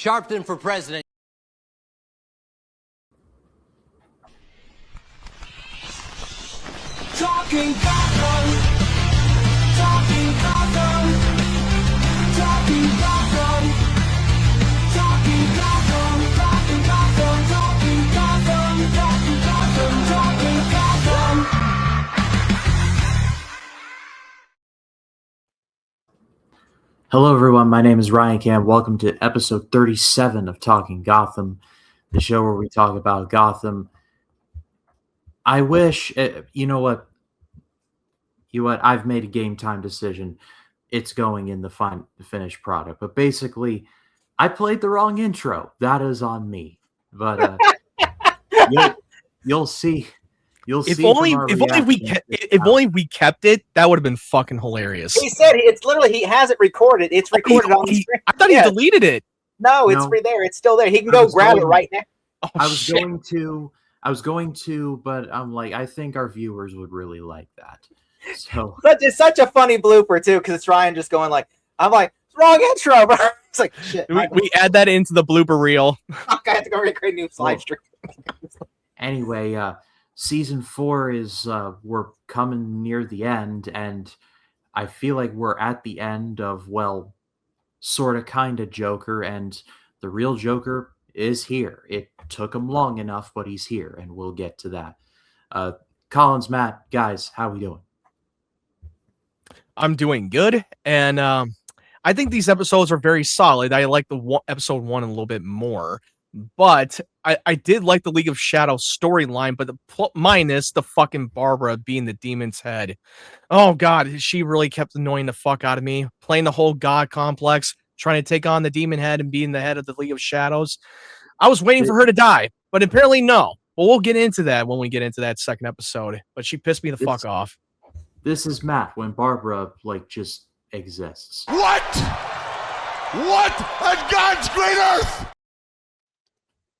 Sharpton for president. Talking Gotham, talking Gotham, talking Gotham, talking Gotham, talking Gotham, talking Gotham, talking Gotham, talking Gotham. Hello, everyone. My name is Ryan Cam. Welcome to episode 37 of Talking Gotham, the show where we talk about Gotham. I wish, you know what? I've made a game time decision. It's going in the finished product. But basically, I played the wrong intro. That is on me. But you'll see. If only we kept it, that would have been fucking hilarious. He said it's literally he has it recorded. It's recorded on the screen. I thought he deleted it. No, it's there. It's still there. He can go grab it right now. Oh, I was going to, but I'm like, I think our viewers would really like that. So, but it's such a funny blooper too, because it's Ryan just going like, I'm like, wrong intro, bro. It's like shit. We add that into the blooper reel. I have to go recreate a new live stream. Anyway, season 4 is we're coming near the end, and I feel like we're at the end of, well, sort of kind of Joker, and the real Joker is here. It took him long enough, but he's here, and we'll get to that. Collins, Matt, guys, how we doing? I'm doing good, and I think these episodes are very solid. I like the episode 1 a little bit more, but I did like the League of Shadows storyline, but minus the fucking Barbara being the demon's head. Oh god, she really kept annoying the fuck out of me. Playing the whole god complex, trying to take on the demon head and being the head of the League of Shadows. I was waiting for her to die, but apparently no. Well, we'll get into that when we get into that second episode, but she pissed me the fuck off. This is Matt when Barbara, just exists. What? What on God's great earth?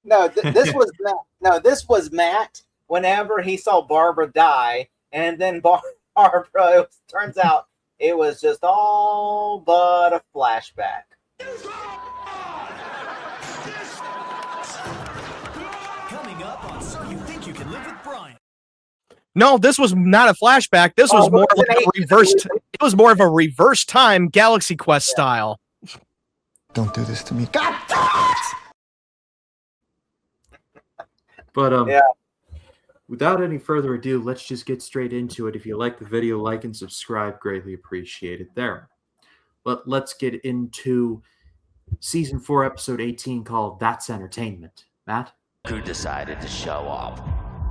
No, this was Matt. No, this was Matt. Whenever he saw Barbara die, and then Barbara, turns out it was just all but a flashback. Coming up on So You Think You Can Live with Brian. No, this was not a flashback. This was more like a reversed. It was more of a reverse time Galaxy Quest style. Don't do this to me. God damn it! But without any further ado, let's just get straight into it. If you like the video, like and subscribe. Greatly appreciate it there. But let's get into season 4, episode 18, called That's Entertainment. Matt? Who decided to show off?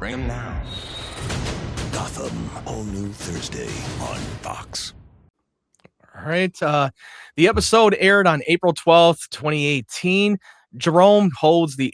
Bring him now. Gotham, all new Thursday on Fox. All right. The episode aired on April 12th, 2018. Jerome holds the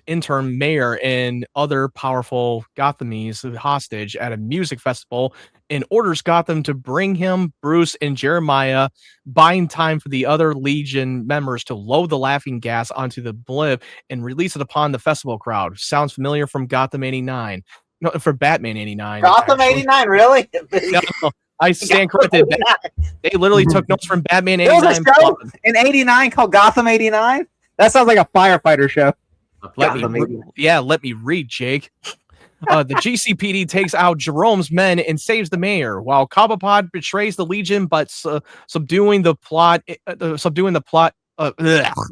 interim mayor and other powerful Gothamese hostage at a music festival and orders Gotham to bring him, Bruce, and Jeremiah, buying time for the other Legion members to load the laughing gas onto the blimp and release it upon the festival crowd. Sounds familiar from Gotham 89. No, for Batman 89. Gotham 89, really? No, I stand corrected. They literally took notes from Batman 89. There was a show in 89 called Gotham 89? That sounds like a firefighter show. Let me read, Jake. The GCPD takes out Jerome's men and saves the mayor, while Cobblepot betrays the Legion, but subduing the plot.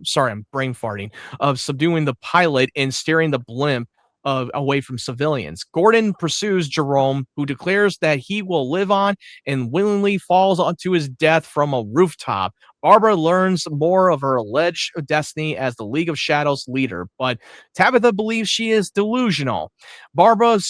Sorry, I'm brain farting. Of subduing the pilot and steering the blimp away from civilians. Gordon pursues Jerome, who declares that he will live on, and willingly falls onto his death from a rooftop. Barbara learns more of her alleged destiny as the League of Shadows leader, but Tabitha believes she is delusional. Barbara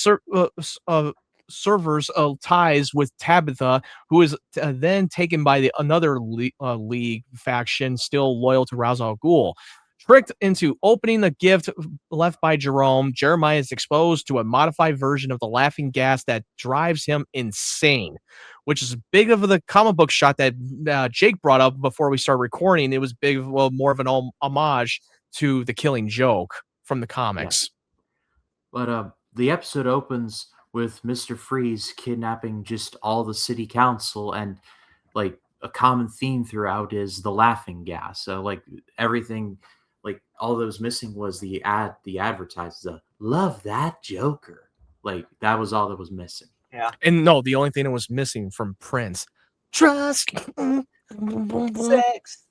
severs ties with Tabitha, who is then taken by another League faction still loyal to Ra's al Ghul. Tricked into opening the gift left by Jerome, Jeremiah is exposed to a modified version of the laughing gas that drives him insane, which is big of the comic book shot that Jake brought up before we started recording. It was big, well, more of an homage to the Killing Joke from the comics. Yeah. But the episode opens with Mr. Freeze kidnapping just all the city council, and a common theme throughout is the laughing gas. So everything like all that was missing was the advertisers. Love that Joker. Like that was all that was missing. Yeah. And no, the only thing that was missing from Prince, trust. Sex.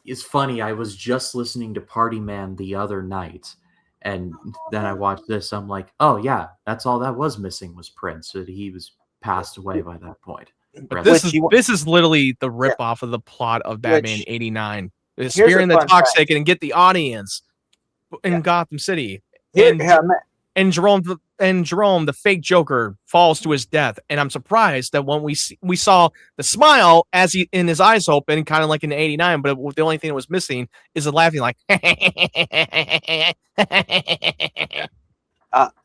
It's funny. I was just listening to Party Man the other night, and then I watched this. I'm like, oh yeah, that's all that was missing was Prince. So he was passed away by that point. But Rest- this is literally the rip off of the plot of Batman '89. Here's Spearing a the fun toxic and get the audience in Gotham City. And Jerome, the fake Joker, falls to his death. And I'm surprised that when we saw the smile as he in his eyes open, kind of like in '89, but the only thing that was missing is the laughing, like.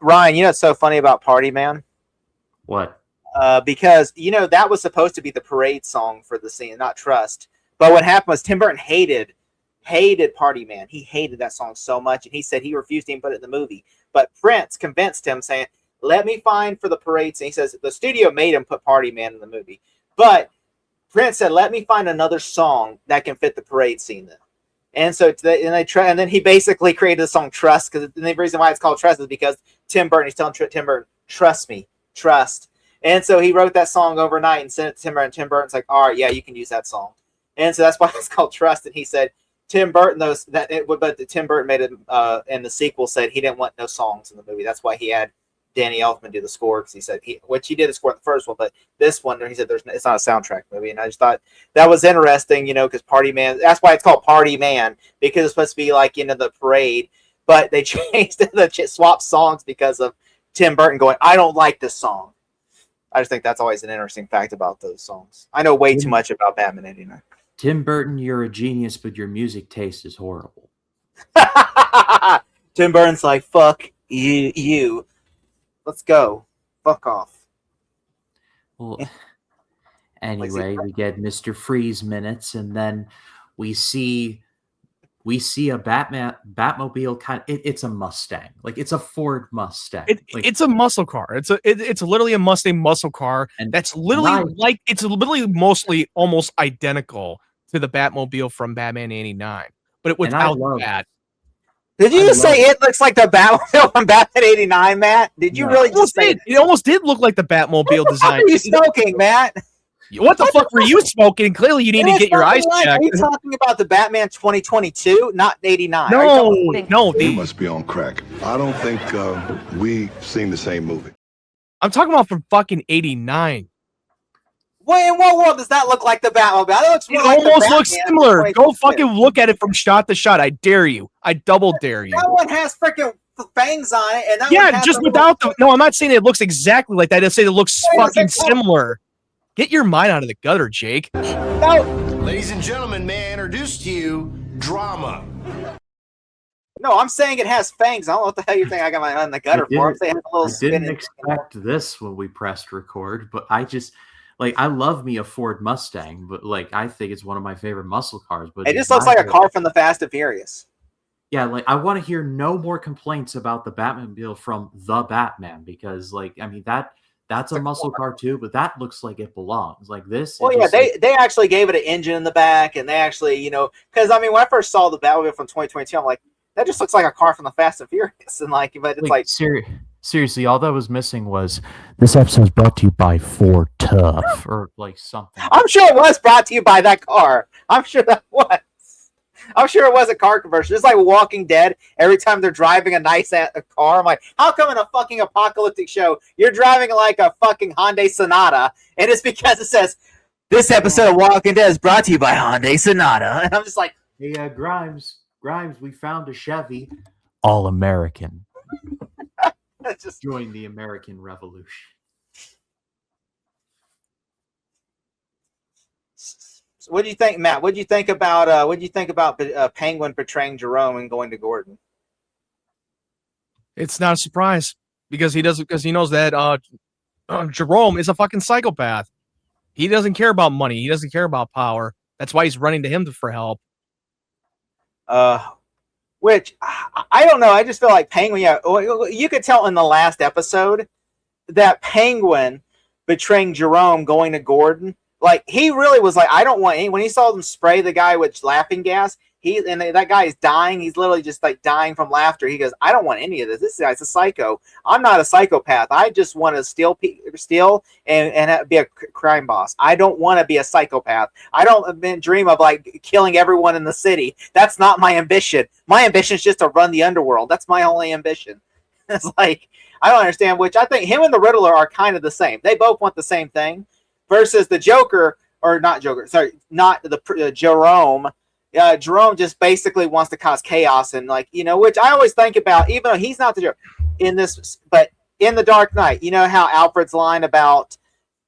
Ryan, you know what's so funny about Party Man? What? Because that was supposed to be the parade song for the scene, not Trust. But what happened was Tim Burton hated Party Man. He hated that song so much, and he said he refused to even put it in the movie. But Prince convinced him, saying, "Let me find for the parade scene." He says the studio made him put Party Man in the movie, but Prince said, "Let me find another song that can fit the parade scene." Then, and so and then he basically created the song Trust, because the reason why it's called Trust is because Tim Burton. He's telling Tim Burton, "Trust me, trust." And so he wrote that song overnight and sent it to Tim Burton. Tim Burton's like, "All right, yeah, you can use that song." And so that's why it's called Trust. And he said Tim Burton but Tim Burton made it in the sequel said he didn't want no songs in the movie. That's why he had Danny Elfman do the score, because he said which he did the score in the first one, but this one he said it's not a soundtrack movie. And I just thought that was interesting, because Party Man. That's why it's called Party Man, because it's supposed to be like the parade, but they changed swapped songs because of Tim Burton going, "I don't like this song." I just think that's always an interesting fact about those songs. I know way too much about Batman '89. Tim Burton, you're a genius, but your music taste is horrible. Tim Burton's like, "Fuck you. Let's go. Fuck off." Well, anyway, we get Mr. Freeze minutes, and then we see a Batmobile it's a Mustang. Like it's a Ford Mustang. It's a muscle car. It's literally a Mustang muscle car. And that's literally it's literally mostly almost identical to the Batmobile from Batman '89, but without that. Did you just say it looks like the Batmobile from Batman '89, Matt? Did you really just say it almost did look like the Batmobile design? What are you smoking, Matt? What the fuck were you smoking? Clearly, you need to get your eyes checked. Are you talking about the Batman 2022, not '89? No. You must be on crack. I don't think we seen the same movie. I'm talking about from fucking '89. Wait, in what world does that look like the Batmobile? It almost looks similar. Go fucking look at it from shot to shot. I dare you. I double dare you. That one has freaking fangs on it, and that one has just without the. No, I'm not saying it looks exactly like that. I just say it looks fucking similar. Get your mind out of the gutter, Jake. No. Ladies and gentlemen, may I introduce to you drama? No, I'm saying it has fangs. I don't know what the hell you think I got my in the gutter for. I'm saying it has a little spin. I didn't expect this when we pressed record, but I just I love me a Ford Mustang, but I think it's one of my favorite muscle cars. But it just looks like a car from the Fast and Furious. Yeah, I want to hear no more complaints about the Batmobile from the Batman, because that's a muscle car too, but that looks like it belongs. Like this. Well, yeah, they actually gave it an engine in the back, and they actually, because when I first saw the Batmobile from 2022, I'm like, that just looks like a car from the Fast and Furious, and but it's seriously, all that was missing was this episode is brought to you by Ford Tough or something. I'm sure it was brought to you by that car. I'm sure that was. I'm sure it was a car conversion. It's like Walking Dead. Every time they're driving a nice car, I'm like, how come in a fucking apocalyptic show you're driving like a fucking Hyundai Sonata? And it's because it says, this episode of Walking Dead is brought to you by Hyundai Sonata. And I'm just like, hey, Grimes, we found a Chevy. All American. Just join the American Revolution. What do you think, Matt? What do you think about Penguin portraying Jerome and going to Gordon? It's not a surprise because he knows that Jerome is a fucking psychopath. He doesn't care about money. He doesn't care about power. That's why he's running to him for help. Which I don't know. I just feel like Penguin. Yeah, you could tell in the last episode that Penguin betraying Jerome, going to Gordon. Like, he really was like, I don't want any. When he saw them spray the guy with laughing gas, that guy is dying. He's literally just like dying from laughter. He goes, I don't want any of this. This guy's a psycho. I'm not a psychopath. I just want to steal and be a crime boss. I don't want to be a psychopath. I don't dream of like killing everyone in the city. That's not my ambition. My ambition is just to run the underworld. That's my only ambition. It's like, I don't understand, which I think him and the Riddler are kind of the same. They both want the same thing versus the Joker, or not Joker, sorry, not the Jerome. Jerome just basically wants to cause chaos and like, which I always think about, even though he's not the Joker in this, but in The Dark Knight, you know how Alfred's line about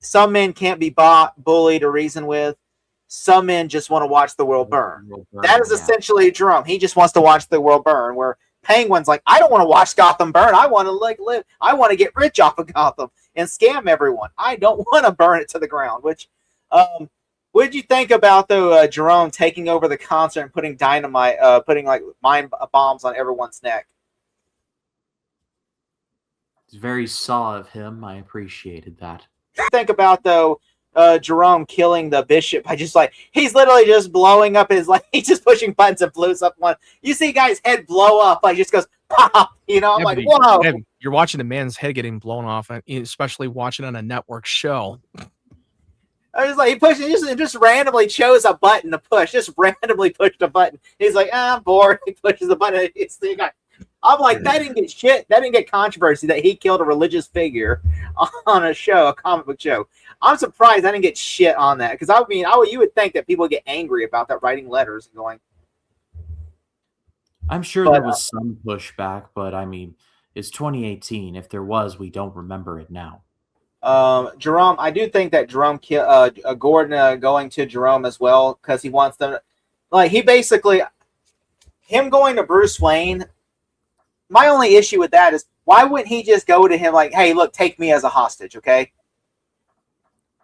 some men can't be bought, bullied, or reasoned with. Some men just want to watch the world burn. That is essentially Jerome. He just wants to watch the world burn, where Penguin's like, I don't want to watch Gotham burn. I want to like live. I want to get rich off of Gotham and scam everyone. I don't want to burn it to the ground. Which, what did you think about though Jerome taking over the concert and putting dynamite, putting like mine bombs on everyone's neck? It's very saw of him. I appreciated that. Think about though Jerome killing the bishop by just like, he's literally just blowing up his, like, he's just pushing buttons and blows up one. You see guy's head blow up, like just goes pop, I'm like, whoa. You're watching a man's head getting blown off, especially watching on a network show. I was like, he pushes, he just randomly chose a button to push, just randomly pushed a button. He's like, I'm bored. He pushes the button. I'm like, that didn't get shit. That didn't get controversy that he killed a religious figure on a show, a comic book show. I'm surprised I didn't get shit on that, because you would think that people would get angry about that, writing letters and going. I'm sure there was some pushback, but I mean, it's 2018. If there was, we don't remember it now. Jerome, I do think that Jerome, Gordon going to Jerome as well, because he wants them, like, he basically, him going to Bruce Wayne. My only issue with that is, why wouldn't he just go to him like, hey, look, take me as a hostage, okay?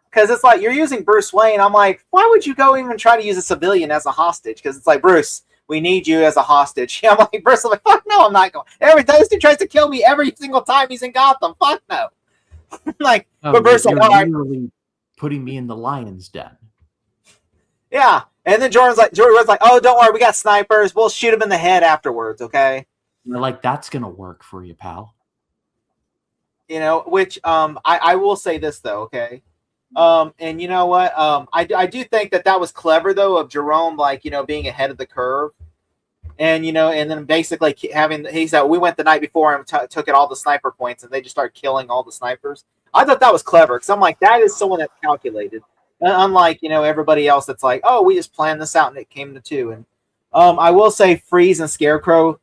Because it's like, you're using Bruce Wayne. I'm like, why would you go even try to use a civilian as a hostage? Because it's like, Bruce, we need you as a hostage. I'm like, Bruce, I'm like, fuck no, I'm not going. Every time this dude tries to kill me every single time he's in Gotham. Fuck no. Like, but Bruce, you're literally putting me in the lion's den. Yeah, and then Jordan was like, oh, don't worry, we got snipers. We'll shoot him in the head afterwards, okay? You're like, that's gonna work for you, pal. Which I will say this though, okay? And you know what? I do think that was clever though of Jerome, like, being ahead of the curve, and and then basically he said we went the night before and took at all the sniper points, and they just started killing all the snipers. I thought that was clever, because I'm like, that is someone that's calculated, unlike everybody else that's like, oh, we just planned this out and it came to two. And I will say Freeze and Scarecrow,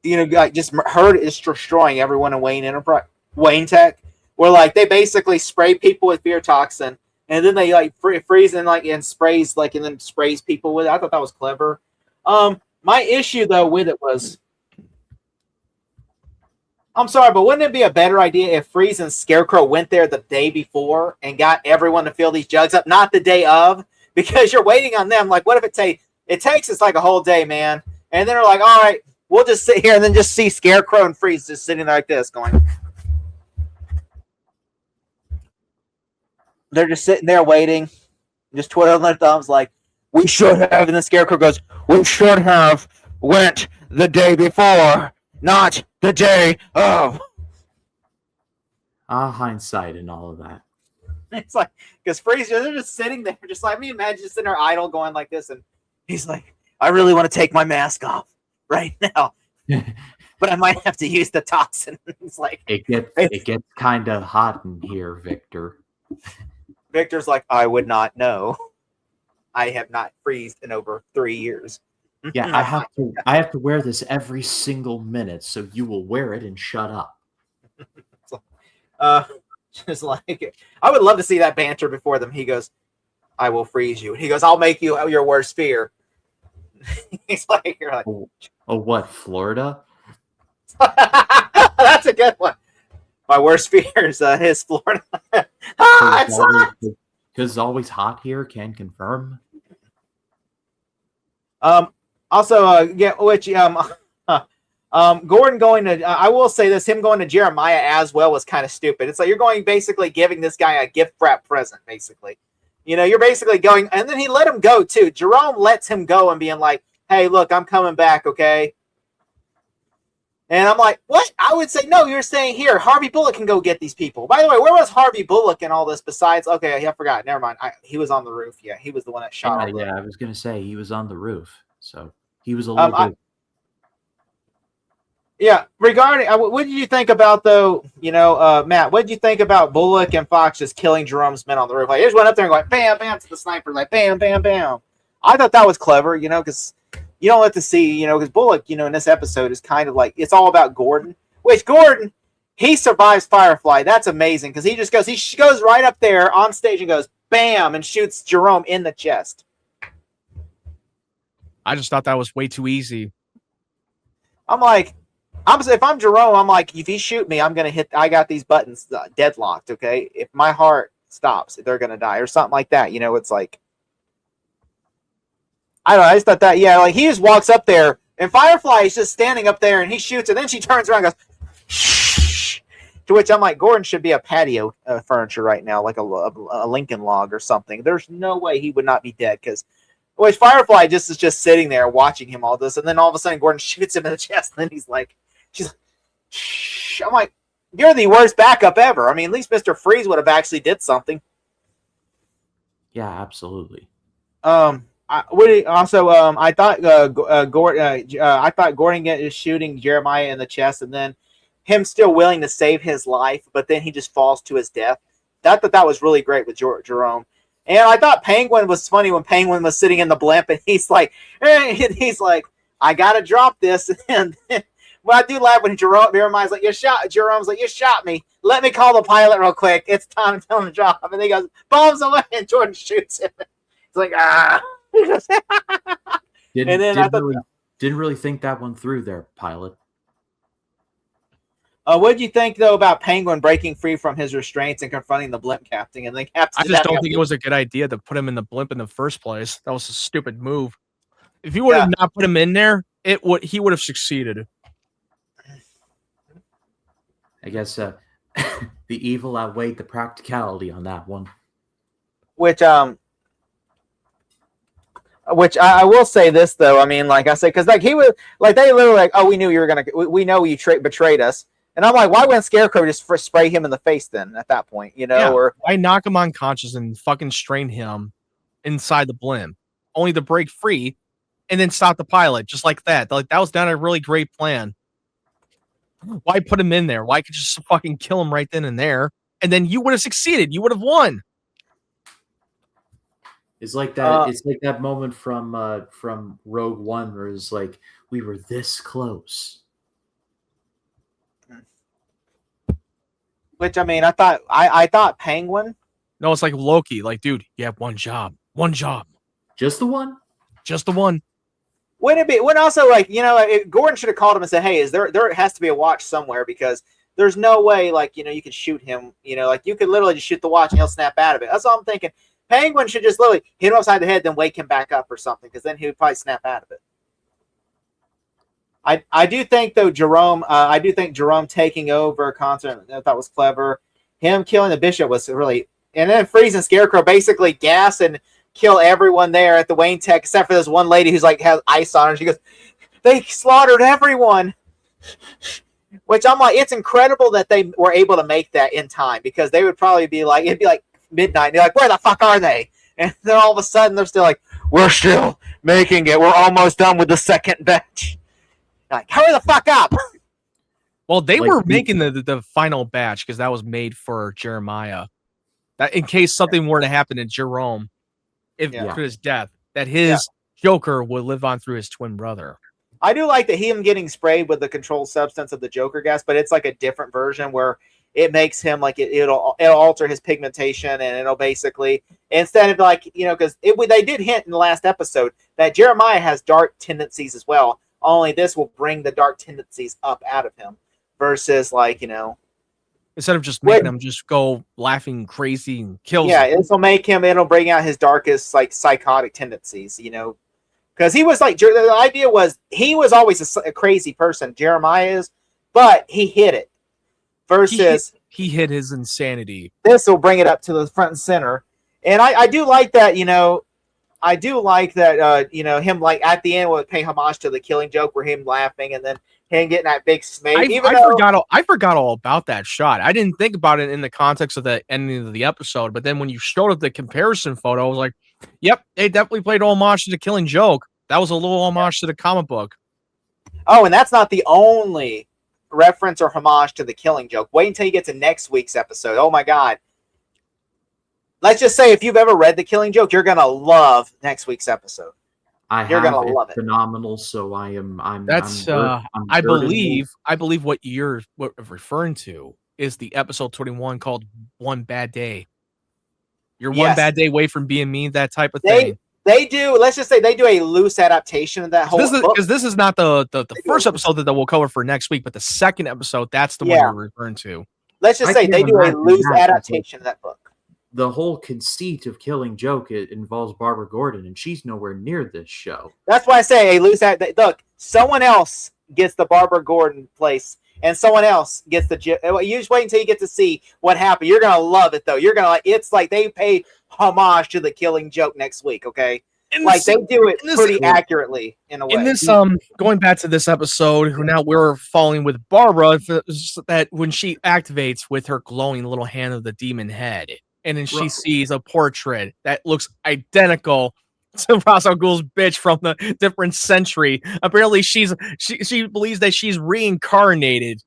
just Herd is destroying everyone in Wayne Tech, where like they basically spray people with fear toxin, and then they like freeze and sprays and then sprays people with it. I thought that was clever. My issue though with it was, I'm sorry, but wouldn't it be a better idea if Freeze and Scarecrow went there the day before and got everyone to fill these jugs up, not the day of? Because you're waiting on them. Like, what if it takes us like a whole day, man? And then they're like, all right, we'll just sit here and then just see Scarecrow and Freeze just sitting there like this going. They're just sitting there waiting, just twiddling their thumbs like, we should have. And the Scarecrow goes, we should have went the day before, not the day of. Hindsight and all of that. It's like, because Freeze, they're just sitting there, just like me. Imagine just sitting there idle going like this. And he's like, I really want to take my mask off right now, but I might have to use the toxin. It's like, it gets kind of hot in here, Victor. Victor's like, I would not know. I have not freezed in over 3 years. Yeah, I have to wear this every single minute, so you will wear it and shut up. Just like, I would love to see that banter before them. He goes, I will freeze you. He goes, I'll make you your worst fear. He's like, you're like, oh, what, Florida? That's a good one. My worst fear is his Florida. It's hot. Because it's always hot here, can confirm. Also, Gordon going to, I will say this, him going to Jeremiah as well was kind of stupid. It's like, you're going basically giving this guy a gift wrap present, basically. You're basically going, and then he let him go too. Jerome lets him go and being like, hey, look, I'm coming back, okay? And I'm like, what? I would say, no, you're staying here. Harvey Bullock can go get these people. By the way, where was Harvey Bullock in all this besides? Okay, I forgot. Never mind. He was on the roof. Yeah, he was the one that shot. Yeah, I was going to say he was on the roof. So he was a little bit. Yeah, regarding what did you think about though? Matt, what did you think about Bullock and Fox just killing Jerome's men on the roof? Like, they just went up there and going bam, bam to the sniper, like bam, bam, bam. I thought that was clever, because you don't let to see, because Bullock, in this episode is kind of like it's all about Gordon. Which Gordon, he survives Firefly. That's amazing because he goes right up there on stage and goes bam and shoots Jerome in the chest. I just thought that was way too easy. I'm like. If I'm Jerome, I'm like, if he shoot me, I'm gonna hit. I got these buttons deadlocked. Okay, if my heart stops, they're gonna die or something like that. It's like, I don't know. I just thought that, yeah, like he just walks up there and Firefly is just standing up there and he shoots, and then she turns around and goes, shh. To which I'm like, Gordon should be a patio furniture right now, like a Lincoln log or something. There's no way he would not be dead because. Which Firefly is just sitting there watching him all this, and then all of a sudden Gordon shoots him in the chest, and then she's like, shh. I'm like, you're the worst backup ever. I mean, at least Mr. Freeze would have actually did something. Yeah, absolutely. I thought Gordon is shooting Jeremiah in the chest, and then him still willing to save his life, but then he just falls to his death. That was really great with Jerome. And I thought Penguin was funny when Penguin was sitting in the blimp, and he's like, I gotta drop this. And well, I do laugh when Jeremiah's like, Jerome's like, you shot me. Let me call the pilot real quick. It's time to tell him to drop. And he goes, bombs away, and Jordan shoots him. It's like, ah. Didn't really think that one through there, pilot. What did you think though about Penguin breaking free from his restraints and confronting the blimp captain? And then I just don't think it was a good idea to put him in the blimp in the first place. That was a stupid move. If you would have not put him in there, he would have succeeded. I guess the evil outweighed the practicality on that one. Which I will say this though. I mean, like I said, because like he was like they literally like, oh, we knew you were gonna. We know you betrayed us. And I'm like, why wouldn't Scarecrow just spray him in the face then at that point, Or why knock him unconscious and fucking strain him inside the blimp, only to break free and then stop the pilot just like that? Like that was not a really great plan. Why put him in there? Why could you just fucking kill him right then and there? And then you would have succeeded. You would have won. It's like that. It's like that moment from Rogue One where it's like we were this close. Which I mean, I thought Penguin. No, it's like Loki. Like, dude, you have one job. One job. Just the one. Just the one. Wouldn't it be? Wouldn't also like Gordon should have called him and said, "Hey, there has to be a watch somewhere because there's no way like you could shoot him. Like you could literally just shoot the watch and he'll snap out of it." That's all I'm thinking. Penguin should just literally hit him upside the head, then wake him back up or something, because then he would probably snap out of it. I do think though Jerome taking over concert I thought was clever. Him killing the bishop was really, and then Freeze and Scarecrow basically gas and kill everyone there at the Wayne Tech except for this one lady who's like has ice on her. She goes, they slaughtered everyone. Which I'm like, it's incredible that they were able to make that in time, because they would probably be like, it'd be like midnight. And they're like, where the fuck are they? And then all of a sudden they're still like, we're still making it. We're almost done with the second batch. Like, hurry the fuck up. Well, they were making the final batch because that was made for Jeremiah. That in case something were to happen to Jerome, to his death, that his Joker would live on through his twin brother. I do like that him getting sprayed with the controlled substance of the Joker gas, but it's like a different version where it makes him like it'll alter his pigmentation, and it'll basically, instead of like because they did hint in the last episode that Jeremiah has dark tendencies as well. Only this will bring the dark tendencies up out of him versus like, instead of just making him just go laughing crazy and kill. Yeah, it'll bring out his darkest like psychotic tendencies, because he was like, the idea was he was always a crazy person. Jeremiah is, but he hid it versus he hid his insanity. This will bring it up to the front and center. And I do like that, I do like that. Him like at the end would pay homage to the Killing Joke, where him laughing and then him getting that big smate. I forgot all about that shot. I didn't think about it in the context of the ending of the episode, but then when you showed up the comparison photo, I was like, "Yep, they definitely played homage to the Killing Joke." That was a little homage to the comic book. Oh, and that's not the only reference or homage to the Killing Joke. Wait until you get to next week's episode. Oh my God. Let's just say if you've ever read The Killing Joke, you're gonna love next week's episode. You're gonna love it. Phenomenal. So I'm. I believe what you're referring to is the episode 21 called "One Bad Day." You're one bad day away from being mean. That type of thing. They do. Let's just say they do a loose adaptation of that whole. Because this is not the first episode that we'll cover for next week, but the second episode, that's the one you're referring to. Let's just say they do a loose adaptation of that book. The whole conceit of Killing Joke, it involves Barbara Gordon, and she's nowhere near this show. That's why I say a loose look. Someone else gets the Barbara Gordon place, and someone else gets the. You just wait until you get to see what happened. You're gonna love it, though. You're gonna like. It's like they pay homage to the Killing Joke next week. Okay, they do it pretty accurately in a way. In this, going back to this episode, now we're following with Barbara that when she activates with her glowing little hand of the demon head. And then she sees a portrait that looks identical to Ra's al Ghul's bitch from the different century. Apparently, she believes that she's reincarnated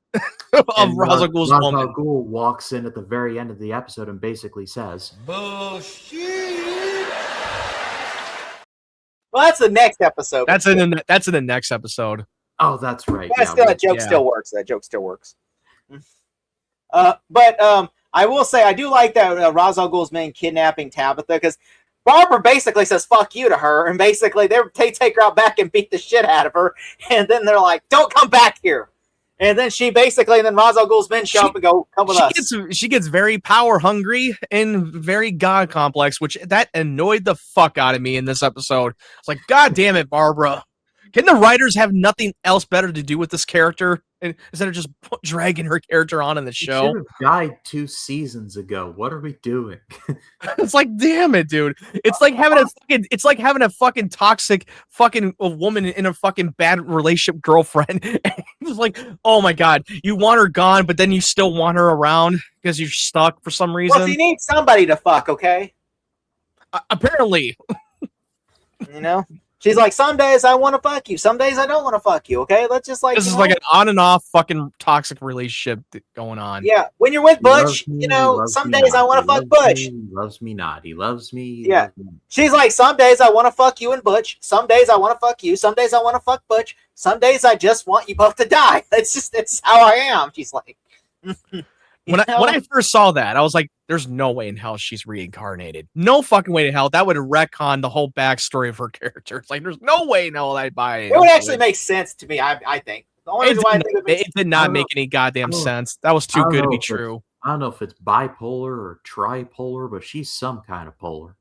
of Ra's al Ghul's woman. Ra's al Ghul walks in at the very end of the episode and basically says, "Bullshit." Well, that's the next episode. That's in the next episode. Oh, that's right. That joke still works. That joke still works. But I will say I do like that Ra's al Ghul's men kidnapping Tabitha, because Barbara basically says "fuck you" to her, and basically they take her out back and beat the shit out of her, and then they're like, "Don't come back here." And then then Ra's al Ghul's men show up and go, "Come with us." She gets very power hungry and very god complex, which that annoyed the fuck out of me in this episode. It's like, God damn it, Barbara. Can the writers have nothing else better to do with this character instead of just dragging her character on in the show? She should have died 2 seasons ago. What are we doing? It's like, damn it, dude. It's like having a fucking toxic fucking woman in a fucking bad relationship girlfriend. It's like, oh my God, you want her gone, but then you still want her around because you're stuck for some reason. Well, you need somebody to fuck, okay? Apparently. She's like, some days I want to fuck you, some days I don't want to fuck you. Okay, let's just like this is like an on and off fucking toxic relationship going on. Yeah, when you're with Butch, some days I want to fuck Butch. He loves me not. He loves me. Yeah, she's like, some days I want to fuck you and Butch. Some days I want to fuck you. Some days I want to fuck Butch. Some days I just want you both to die. It's how I am. She's like. When I first saw that, I was like, there's no way in hell she's reincarnated. No fucking way in hell. That would retcon the whole backstory of her character. It's like, there's no way in hell I'd buy it. It would actually make sense to me, I think. The only reason why I think it did not make any goddamn sense. That was too good to be true. I don't know if it's bipolar or tripolar, but she's some kind of polar.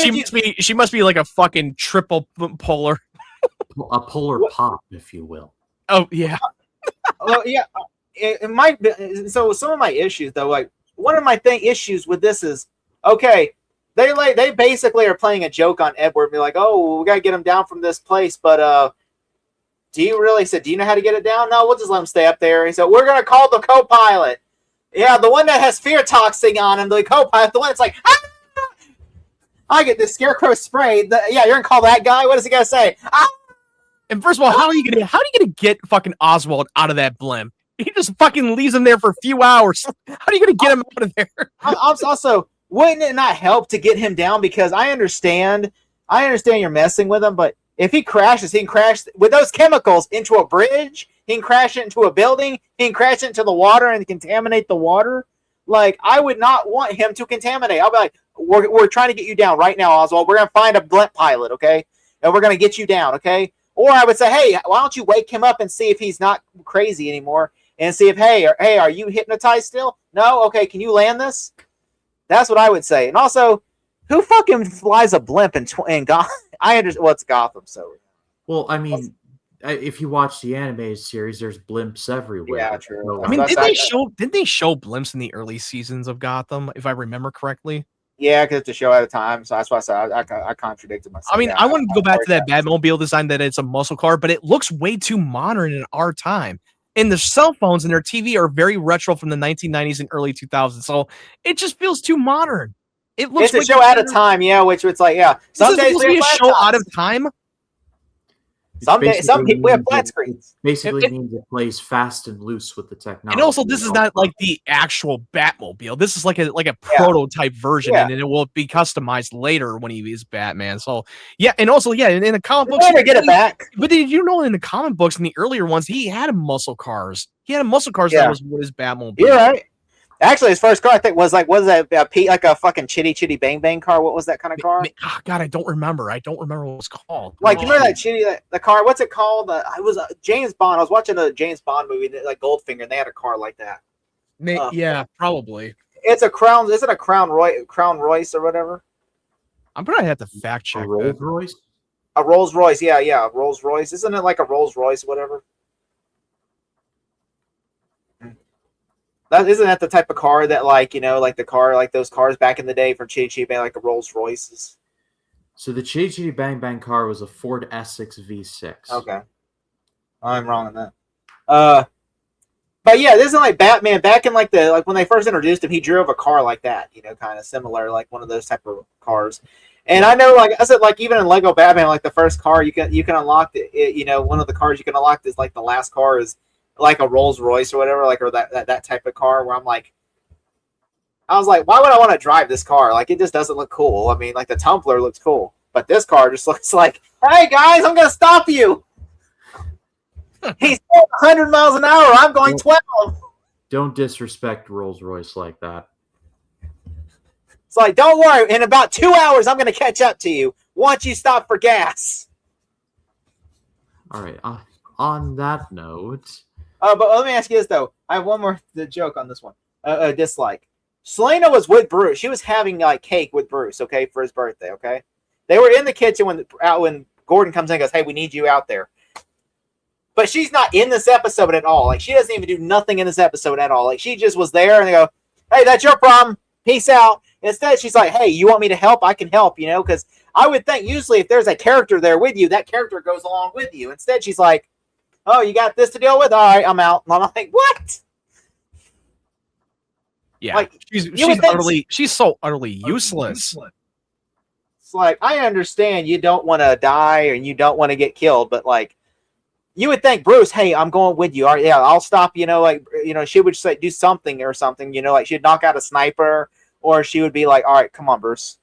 She must be like a fucking triple polar. A polar pop, if you will. Oh, yeah. Well, yeah. It might be. So some of my issues, though, like one of my issues with this is, okay, they basically are playing a joke on Edward, be like, oh, we gotta get him down from this place, but do you know how to get it down? No, we'll just let him stay up there. He said, we're gonna call the co-pilot. Yeah, the one that has fear toxin on him, the co-pilot, the one that's like, ah! I get this scarecrow spray. You're gonna call that guy? What does he gotta say? Ah! And first of all, how are you gonna get fucking Oswald out of that blimp? He just fucking leaves him there for a few hours. How are you going to get him out of there? Also, wouldn't it not help to get him down? Because I understand you're messing with him, but if he crashes, he can crash with those chemicals into a bridge. He can crash it into a building. He can crash it into the water and contaminate the water. Like, I would not want him to contaminate. I'll be like, we're trying to get you down right now, Oswald. We're going to find a blimp pilot, okay? And we're going to get you down, okay? Or I would say, hey, why don't you wake him up and see if he's not crazy anymore? And see if, hey, are you hypnotized still? No? Okay, can you land this? That's what I would say. And also, who fucking flies a blimp in Gotham? I understand. Well, it's Gotham, so. Well, I mean, if you watch the animated series, there's blimps everywhere. Yeah, true. I mean, didn't they show blimps in the early seasons of Gotham, if I remember correctly? Yeah, because it's a show at a time. So that's why I said I contradicted myself. I mean, Yeah, I wanted to go back to that Batmobile design that it's a muscle car, but it looks way too modern in our time. And the cell phones and their TV are very retro from the 1990s and early 2000s. So it just feels too modern. It looks It's a show at a time, yeah, which it's like, yeah. Some Some days days supposed to we be a have show out laptops. of time. Some people we have flat screens. Basically means it plays fast and loose with the technology. And also, this is not like the actual Batmobile. This is like a prototype version, Yeah. and it will be customized later when he is Batman. So yeah, and also in the comic We'll books, never get it back. But did you know in the comic books, in the earlier ones, he had muscle cars. He had muscle cars Yeah. that was what his Batmobile. You're right. Actually, his first car I think was like, what is that? Like a fucking chitty chitty bang bang car. What was that kind of car? Oh, God, I don't remember. I don't remember what it was called. Like, you remember that chitty the car? What's it called? It was James Bond. I was watching a James Bond movie, like Goldfinger, and they had a car like that. Yeah, probably. It's a Crown. Is it a Crown Royce or whatever? I'm gonna have to fact check Rolls that. Royce. A Rolls Royce. Yeah, Rolls Royce. Isn't it like a Rolls Royce, whatever? Isn't that the type of car that, like, you know, like the car, like those cars back in the day for Chitty Chitty Bang, like a Rolls Royces? So the Chitty Chitty Bang Bang car was a Ford Essex V6. Okay, I'm wrong on that. But yeah, this isn't like Batman. Back in like when they first introduced him, he drove a car like that, you know, kind of similar, like one of those type of cars. And I know, like I said, like even in Lego Batman, like the first car you can unlock it, you know, one of the cars you can unlock is like the last car is like a Rolls Royce or whatever, like, or that type of car where I was like, why would I want to drive this car? Like, it just doesn't look cool. I mean, like the Tumbler looks cool, but this car just looks like, hey guys, I'm gonna stop you. He's going 100 miles an hour. I'm going 12. Don't disrespect Rolls Royce like that. It's like, don't worry. In about 2 hours, I'm gonna catch up to you once you stop for gas. All right. On that note. But let me ask you this though. I have one more joke on this one. Dislike. Selena was with Bruce. She was having like cake with Bruce, okay, for his birthday. Okay, they were in the kitchen when Gordon comes in and goes, "Hey, we need you out there." But she's not in this episode at all. Like, she doesn't even do nothing in this episode at all. Like, she just was there and they go, "Hey, that's your problem. Peace out." Instead, she's like, "Hey, you want me to help? I can help." You know, because I would think usually if there's a character there with you, that character goes along with you. Instead, she's like, "Oh, you got this to deal with? All right, I'm out." And I'm like, what? Yeah, like, she's so utterly useless. It's like, I understand you don't want to die and you don't want to get killed, but like, you would think, Bruce, hey, I'm going with you. All right, yeah, I'll stop. You know, like, you know, she would say do something or something. You know, like she'd knock out a sniper, or she would be like, "All right, come on, Bruce."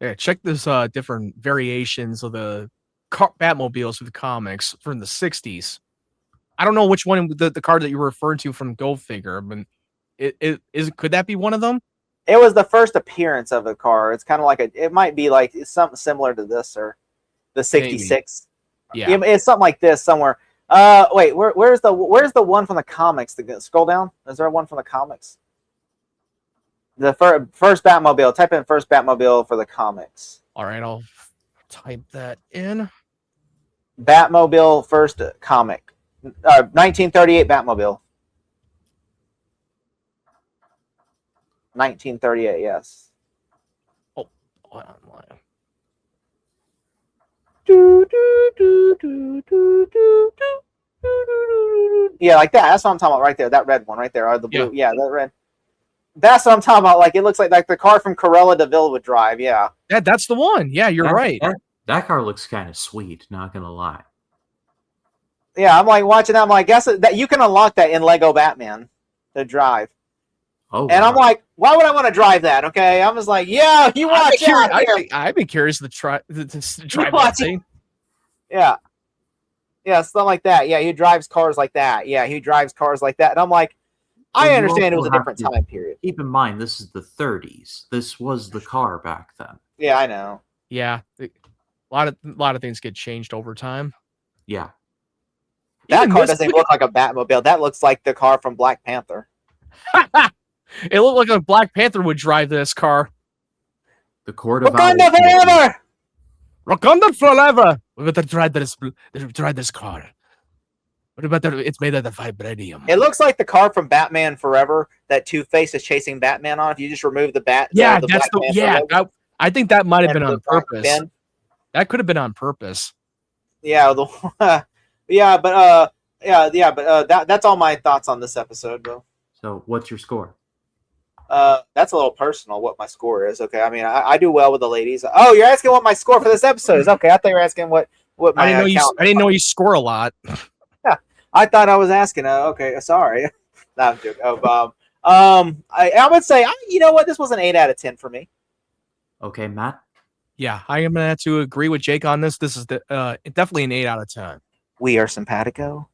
Yeah, check this different variations of the Batmobiles for the comics from the 60s. I don't know which one the card that you were referring to from Goldfinger, but could that be one of them? It was the first appearance of a car. It's kind of like it might be like something similar to this or the 66. Maybe. Yeah, it's something like this somewhere. Wait, where's the one from the comics? Scroll down. Is there one from the comics? The first Batmobile. Type in first Batmobile for the comics. All right, I'll type that in. Batmobile first comic. 1938 Batmobile. 1938, yes. Oh, hold on. Yeah, like that. That's what I'm talking about right there. That red one right there. Or the blue. Yeah. Yeah, that red. That's what I'm talking about. Like, it looks like the car from Cruella de Vil would drive. Yeah. That's the one. Yeah, you're right. That car looks kind of sweet, not gonna lie. Yeah, I'm like watching that. I'm like, guess that you can unlock that in Lego Batman to drive. Oh, and wow. I'm like, why would I want to drive that? Okay, I'm just like, yeah, you watch out. I'd be curious to try that thing. Yeah, stuff like that. Yeah, he drives cars like that. Yeah, he drives cars like that. And I'm like, I understand it was a different time period. Keep in mind, this is the 30s. This was the car back then. Yeah, I know. Yeah, a lot of things get changed over time. Yeah. That car doesn't even look like a Batmobile. That looks like the car from Black Panther. It looked like a Black Panther would drive this car. The Court of Wakanda forever! Wakanda forever! We're going to drive this car. What about it's made out of vibranium? It looks like the car from Batman Forever that Two-Face is chasing Batman on. If you just remove the bat, Yeah, the that's Black Panther logo I think that might have been and on the black purpose. pin. That could have been on purpose. Yeah, that's all my thoughts on this episode, though. So, what's your score? That's a little personal. What my score is? Okay, I mean, I do well with the ladies. Oh, you're asking what my score for this episode is? Okay, I thought you were asking what my. I didn't know you score a lot. Yeah, I thought I was asking. Okay, sorry. No, I'm joking. I would say, you know what? This was an 8 out of 10 for me. Okay, Matt. Yeah, I am gonna have to agree with Jake on this. This is definitely an 8 out of 10. We are simpatico.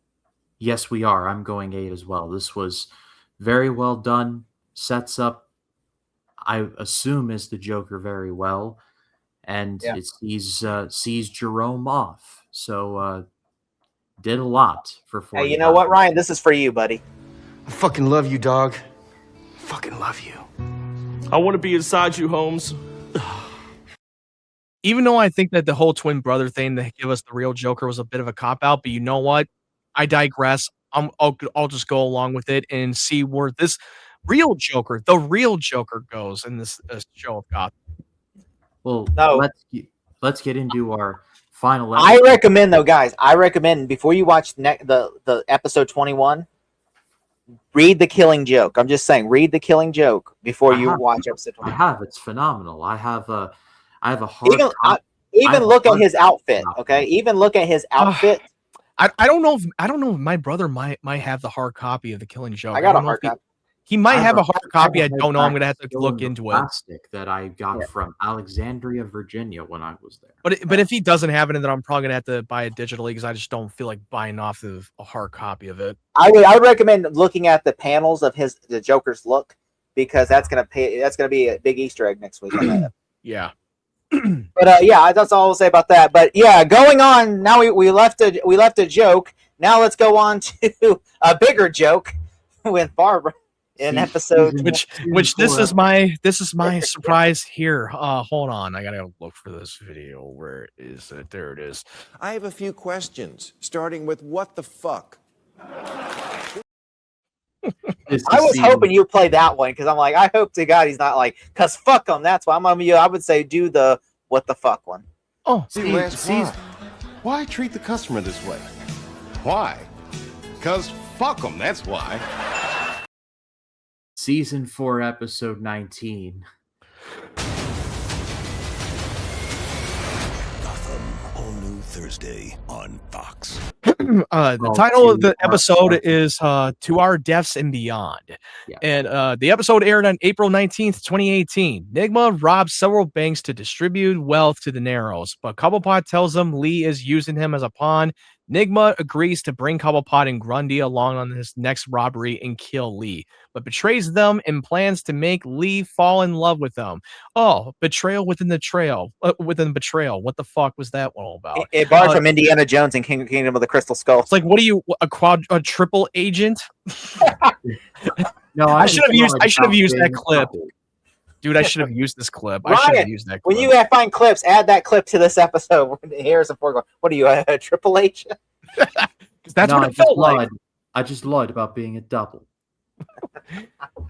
Yes, we are. I'm going 8 as well. This was very well done. Sets up, I assume, is the Joker very well, and it sees Jerome off. So did a lot for 40. Hey, you know what, Ryan? This is for you, buddy. I fucking love you, dog. I fucking love you. I want to be inside you, Holmes. Even though I think that the whole twin brother thing to give us the real Joker was a bit of a cop out, but you know what? I digress. I'll just go along with it and see where this the real Joker goes in this show of Gotham. Well, No. let's get into our final I episode. recommend, though, guys. Before you watch the episode 21, read The Killing Joke. I'm just saying, read The Killing Joke before you watch episode 21. I have. It's phenomenal. I have a hard Even look at his outfit. Okay, even look at his outfit. I don't know if my brother might have the hard copy of The Killing Joke. I got a hard copy. He might have a hard copy. I don't know. I'm gonna have to look into it. Plastic that I got from Alexandria, Virginia, when I was there. But if he doesn't have it, then I'm probably gonna have to buy it digitally because I just don't feel like buying off of a hard copy of it. I would recommend looking at the panels of the Joker's look, because that's gonna be a big Easter egg next week. Yeah. But that's all I'll say about that. But yeah, going on now, we left a joke. Now let's go on to a bigger joke with Barbara in episode. Which this is my surprise here. Hold on, I gotta look for this video. Where is it? There it is. I have a few questions, starting with what the fuck? I was hoping you'd play that one, because I'm like, I hope to God he's not like, because fuck him. That's why I would say do the what the fuck one. Oh, See, Lance, why treat the customer this way? Why? Because fuck them, that's why. Season 4, episode 19. Gotham, all new Thursday on Fox. The title of the episode is To Our Deaths and Beyond. Yeah. And the episode aired on April 19th, 2018. Nigma robs several banks to distribute wealth to the Narrows, but Cobblepot tells him Lee is using him as a pawn. Nigma agrees to bring Cobblepot and Grundy along on his next robbery and kill Lee, but betrays them and plans to make Lee fall in love with them. Oh, betrayal within the trail, within betrayal. What the fuck was that all about? It borrowed from Indiana Jones and Kingdom of the Crystal Skull. It's like, what are you, a triple agent? No, I should have used that clip. Dude, I should have used this clip. Ryan, I should have used that clip. When you find clips, add that clip to this episode. Harrison Ford going, what are you, a Triple H? That's what it felt like. I just lied about being a double.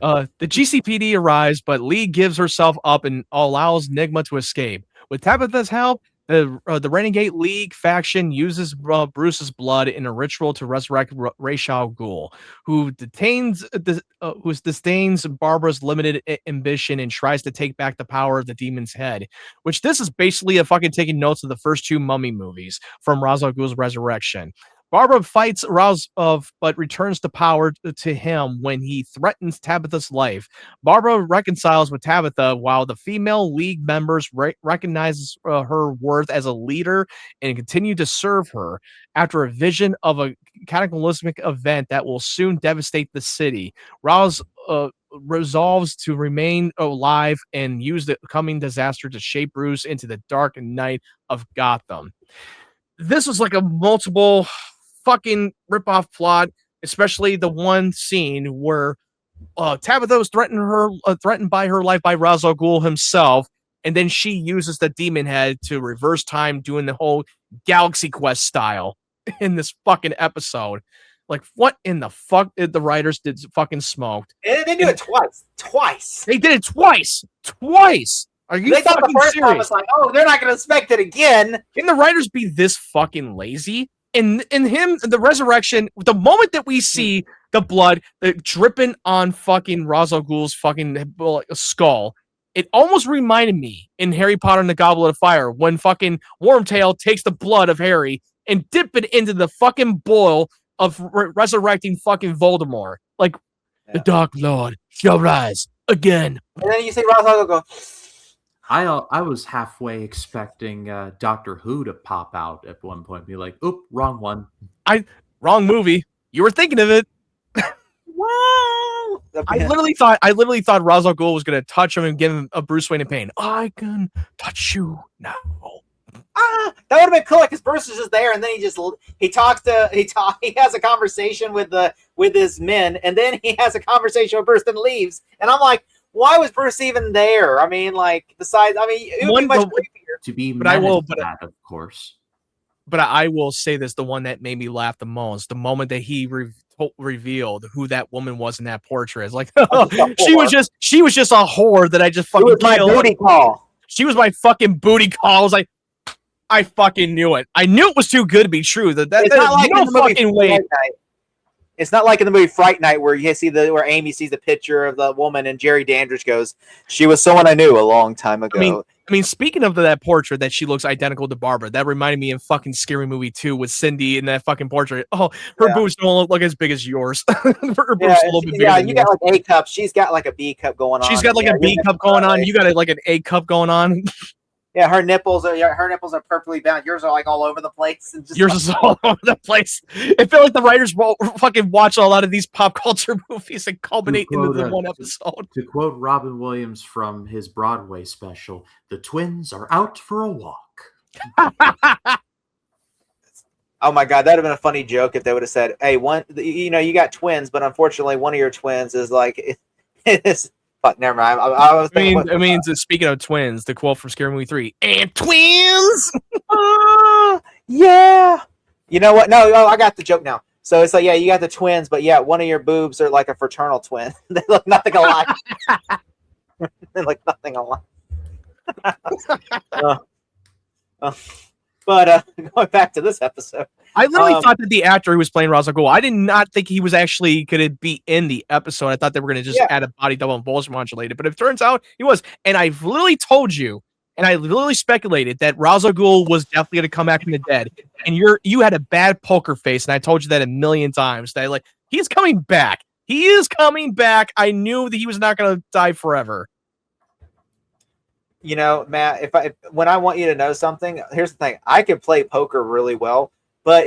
The GCPD arrives, but Lee gives herself up and allows Nigma to escape. With Tabitha's help, the Renegade League faction uses Bruce's blood in a ritual to resurrect Ra's al Ghul, who disdains Barbara's limited ambition and tries to take back the power of the demon's head. Which this is basically a fucking taking notes of the first 2 Mummy movies from Ra's al Ghul's resurrection. Barbara fights Ra's but returns the power to him when he threatens Tabitha's life. Barbara reconciles with Tabitha while the female league members recognize her worth as a leader and continue to serve her after a vision of a cataclysmic event that will soon devastate the city. Ra's resolves to remain alive and use the coming disaster to shape Bruce into the dark night of Gotham. This was like a multiple fucking rip-off plot, especially the one scene where Tabitha was threatened by her life by Ra's al Ghul himself, and then she uses the demon head to reverse time, doing the whole Galaxy Quest style in this fucking episode. Like, what in the fuck did the writers did fucking smoked? And they do it twice. They did it twice. Are you They thought the fucking first time serious? was like, oh, they're not going to expect it again. Can the writers be this fucking lazy? In him, the resurrection, the moment that we see the blood dripping on fucking Ra's al Ghul's fucking skull, it almost reminded me in Harry Potter and the Goblet of Fire when fucking Wormtail takes the blood of Harry and dip it into the fucking boil of resurrecting fucking Voldemort. Like, the Dark Lord shall rise again. And then you see Ra's al Ghul go, I was halfway expecting Doctor Who to pop out at one point, be like, "Oop, wrong one." Wrong movie. You were thinking of it. wow. I literally thought Ra's al Ghul was gonna touch him and give him a Bruce Wayne in pain. I can touch you now. That would have been cool because Bruce is just there, and then he has a conversation with his men, and then he has a conversation with Bruce, then leaves, and I'm like, why was Bruce even there? I mean, like, besides, I mean, it would be much creepier. To be, but I will, of course. But I will say this: the one that made me laugh the most, the moment that he revealed who that woman was in that portrait. It's like, she was just a whore that I just fucking killed. My booty call. She was my fucking booty call. I was like, I fucking knew it. I knew it was too good to be true. That it's not like no fucking way. It's not like in the movie Fright Night where you see where Amy sees the picture of the woman and Jerry Dandridge goes, "She was someone I knew a long time ago." I mean, speaking of that portrait that she looks identical to Barbara, that reminded me of fucking Scary Movie 2 with Cindy in that fucking portrait. Oh, her boobs don't look as big as yours. Her boobs a little bit bigger than you yours. got like A cup. She's got like a B cup going on. She's got like a B cup going on. You got like an A cup going on. Yeah, her nipples are perfectly bound. Yours are like all over the place. And just yours is all over the place. It felt like the writers fucking watch a lot of these pop culture movies and culminate into the one episode. To quote Robin Williams from his Broadway special, "The twins are out for a walk." Oh my God, that'd have been a funny joke if they would have said, "Hey, you got twins, but unfortunately, one of your twins is like it's." Fuck, never mind. I mean, speaking of twins, the quote from Scary Movie 3, and twins! Yeah! You know what? No, I got the joke now. So it's like, yeah, you got the twins, but yeah, one of your boobs are like a fraternal twin. They look nothing alike. They look nothing alike. But going back to this episode. I literally thought that the actor who was playing Ra's al Ghul, I did not think he was actually going to be in the episode. I thought they were going to just add a body double and voice modulated, but it turns out he was. And I've literally told you, and I literally speculated that Ra's al Ghul was definitely going to come back from the dead. And you had a bad poker face, and I told you that a million times. That he's coming back. He is coming back. I knew that he was not going to die forever. You know, Matt, when I want you to know something, here's the thing: I can play poker really well. But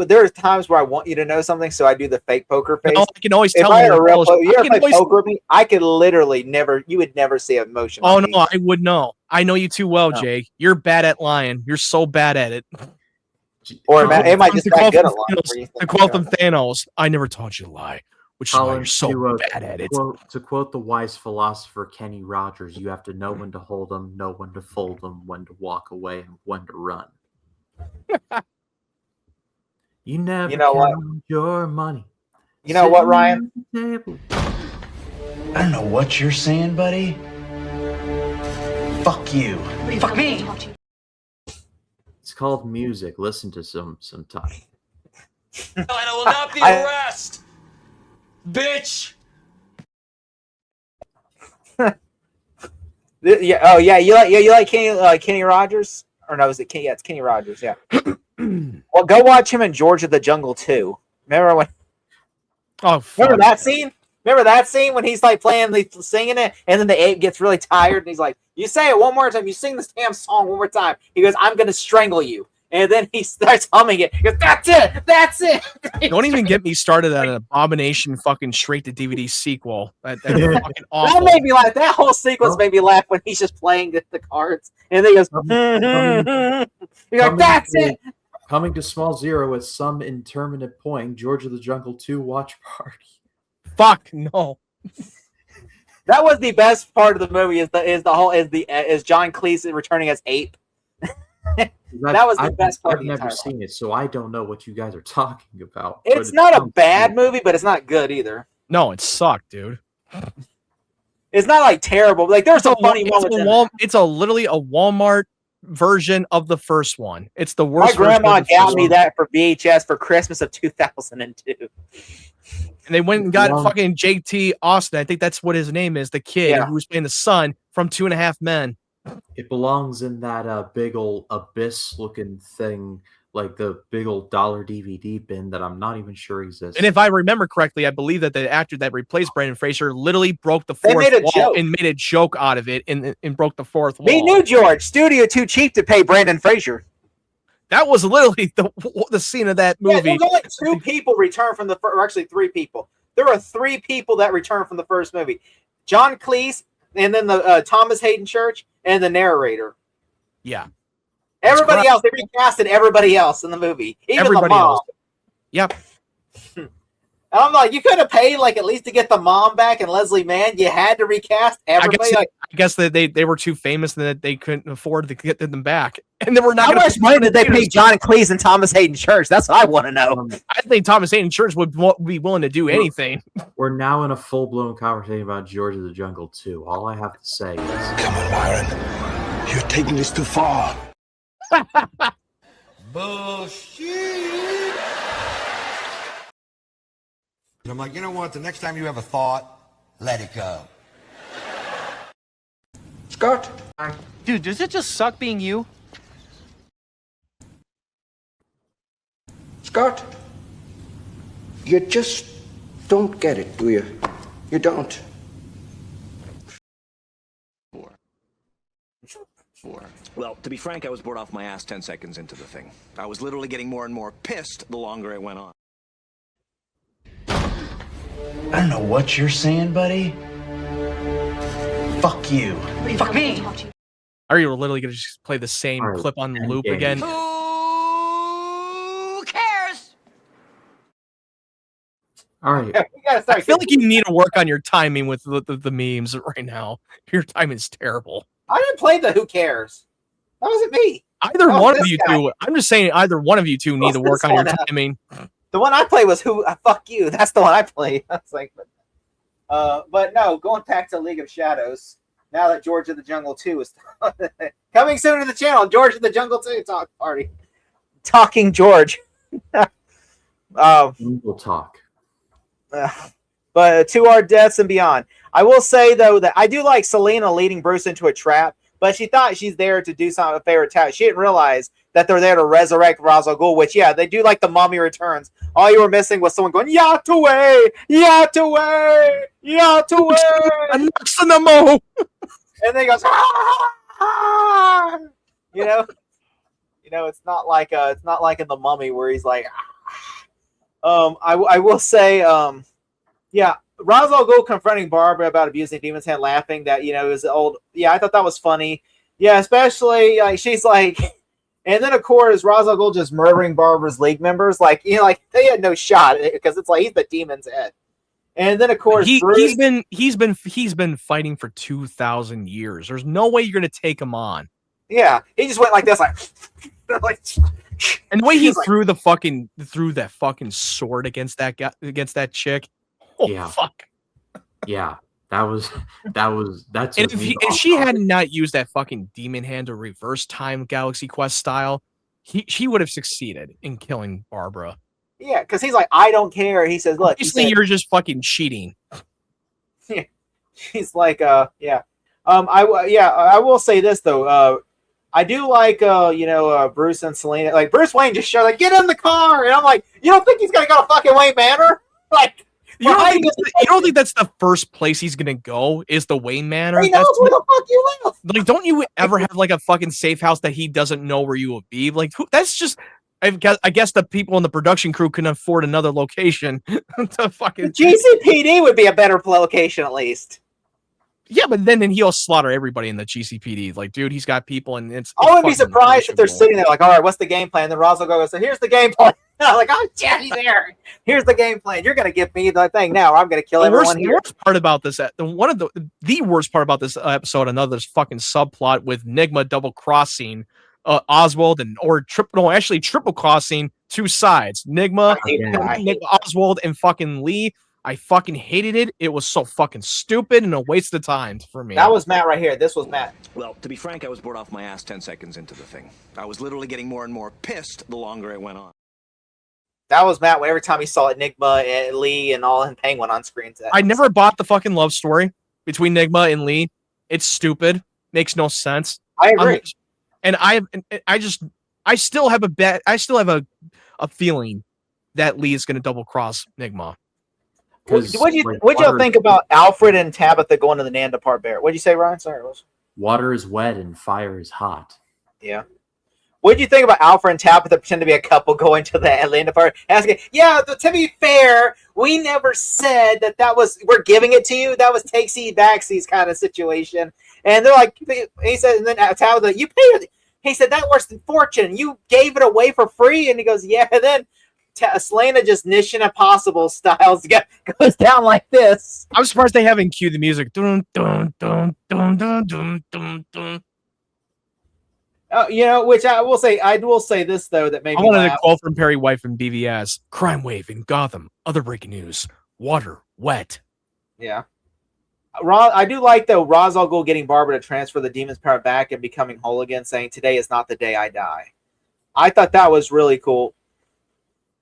there are times where I want you to know something, so I do the fake poker face. No, I can always tell. If I had a real poker, you ever play poker with me? I could literally you would never see emotion. Oh no, I would know. I know you too well, Jake. You're bad at lying. You're so bad at it. Or it might just be good at lying. The quote from Thanos: "I never taught you to lie," which is why you're so bad at it. To quote the wise philosopher Kenny Rogers, you have to know when to hold them, know when to fold them, when to walk away, and when to run. You never count your money. You know what, Ryan? I don't know what you're saying, buddy. Fuck you. Fuck me. It's called music. Listen to sometime. And I will not be harassed, bitch. Yeah. Oh yeah. You like Kenny Rogers? Or no? Is it Kenny? Yeah, it's Kenny Rogers. Yeah. Well, go watch him in George of the Jungle 2. Remember when? Oh, remember that scene? Remember that scene when he's like singing it, and then the ape gets really tired, and he's like, "You say it one more time. You sing this damn song one more time." He goes, "I'm gonna strangle you," and then he starts humming it. He goes, "That's it. That's it." Don't even get me started on an Abomination fucking straight to DVD sequel. That's fucking awful. That made me laugh. That whole sequence made me laugh when he's just playing the cards, and then he goes, "You're like, that's it." Coming to Small Zero at some interminate point, George of the Jungle 2 watch party. Fuck no. That was the best part of the movie. Is John Cleese returning as ape. That was the best part I've of the never entire seen it, so I don't know what you guys are talking about. It's not a bad movie, but it's not good either. No, it sucked, dude. It's not like terrible. Like there's some funny moments in it. It's literally a Walmart version of the first one. It's the worst. My grandma got me that for VHS for Christmas of 2002. And they went and got fucking JT Austin. I think that's what his name is. The kid who was playing the son from 2.5 Men. It belongs in that big old abyss-looking thing, like the big old dollar DVD bin that I'm not even sure exists. And if I remember correctly, I believe that the actor that replaced Brendan Fraser literally broke the fourth wall and made a joke out of it and broke the fourth wall. Me knew George. Studio too cheap to pay Brendan Fraser. That was literally the scene of that movie. Yeah, there's only 2 people returned from the first, or actually 3 people. There were 3 people that returned from the first movie. John Cleese, and then the Thomas Hayden Church, and the narrator. Yeah. Everybody else, they recasted everybody else in the movie. Even everybody the mom. else. Yep. And I'm like, you could have paid like at least to get the mom back and Leslie Mann. You had to recast everybody. I guess that they were too famous and that they couldn't afford to get them back. And then we're not. How much money did they pay John Cleese and Thomas Hayden Church? That's what I want to know. I think Thomas Hayden Church would be willing to do anything. We're now in a full-blown conversation about George of the Jungle 2. All I have to say is, Come on, Myron. You're taking this too far. Bullshit. And I'm like, you know what? The next time you have a thought, let it go. Scott? Dude, does it just suck being you? Scott? You just don't get it, do you? You don't. Well, to be frank, I was bored off my ass 10 seconds into the thing. I was literally getting more and more pissed the longer it went on. I don't know what you're saying, buddy. Fuck you. Fuck me. Are you literally going to just play the same clip on loop again? Who cares? all right. I feel like you need to work on your timing with the memes right now. Your timing is terrible. I didn't play the Who Cares. That wasn't me. Either one of you two. I'm just saying either one of you two need to work on your timing. The one I played was Fuck You. That's the one I played. I was like, but no, going back to League of Shadows, now that George of the Jungle 2 is coming soon to the channel, George of the Jungle 2 talk party. Talking George. We'll talk. But to our deaths and beyond. I will say, though, that I do like Selena leading Bruce into a trap, but she thought she's there to do some favorite task. She didn't realize that they're there to resurrect Ra's al Ghul, which, yeah, they do like the Mummy Returns. All you were missing was someone going, Yataway! Yataway! Yataway! And then he goes, ah! You know, it's not like in the Mummy where he's like, ah. I will say, yeah, Ra's al Ghul confronting Barbara about abusing Demon's Hand, laughing that, it was old. Yeah, I thought that was funny. Yeah, especially like she's like, and then of course Ra's al Ghul just murdering Barbara's League members, like like they had no shot because it's like he's the demon's head. And then of course he's been fighting for 2,000 years. There's no way you're gonna take him on. Yeah, he just went like this, like, and the way he threw that fucking sword against that chick. Oh, yeah. Fuck. Yeah. That's. And if she had not used that fucking demon hand to reverse time Galaxy Quest style, she would have succeeded in killing Barbara. Yeah, because he's like, I don't care. He says, look, you're just fucking cheating. Yeah. He's like, yeah. I will say this though. I do like, Bruce and Selena. Like Bruce Wayne just showed like, get in the car, and I'm like, you don't think he's gonna go to fucking Wayne Manor? Like. You don't think that's the first place he's gonna go? Is the Wayne Manor? He knows where the fuck you live. Like, don't you ever have like a fucking safe house that he doesn't know where you will be? Like, that's just. I guess the people in the production crew can afford another location to fucking. The GCPD would be a better location at least. Yeah, but then he'll slaughter everybody in the GCPD. Like, dude, he's got people, and it's. I wouldn't be surprised if they're sitting there like, all right, what's the game plan? Then Ross will go, so here's the game plan. Like, oh, yeah, he's there. Here's the game plan. You're going to give me the thing now, or I'm going to kill everyone here. The worst part about this, the worst part about this episode, another fucking subplot with Nigma double crossing Oswald triple crossing two sides. Nigma, Oswald, and fucking Lee. I fucking hated it. It was so fucking stupid and a waste of time for me. That was Matt right here. This was Matt. Well, to be frank, I was bored off my ass 10 seconds into the thing. I was literally getting more and more pissed the longer it went on. That was Matt. Every time he saw Enigma and Lee and all and Penguin on screen. I never bought the fucking love story between Nigma and Lee. It's stupid. Makes no sense. I agree. I still have a feeling that Lee is going to double cross Nigma. What'd you think about Alfred and Tabitha going to the Nanda Park Bear? What'd you say, Ryan? Sorry, water is wet and fire is hot. Yeah. What did you think about Alfred and Tabitha pretend to be a couple going to the Atlanta Park asking, yeah, to be fair, we never said that was, we're giving it to you. That was take seat, back seats kind of situation. And they're like, he said, and then Tabitha, you paid it. He said, that was fortune. You gave it away for free. And he goes, yeah. And then Selena just Mission Impossible styles goes down like this. I'm surprised they haven't cued the music. Dun, dun, dun, dun, dun, dun, dun, dun. Which I will say this though that made me wanted laugh. a quote from Perry White from BVS. Crime wave in Gotham. Other breaking news. Water wet. Yeah. I do like though Ra's al Ghul getting Barbara to transfer the demon's power back and becoming whole again, saying today is not the day I die. I thought that was really cool.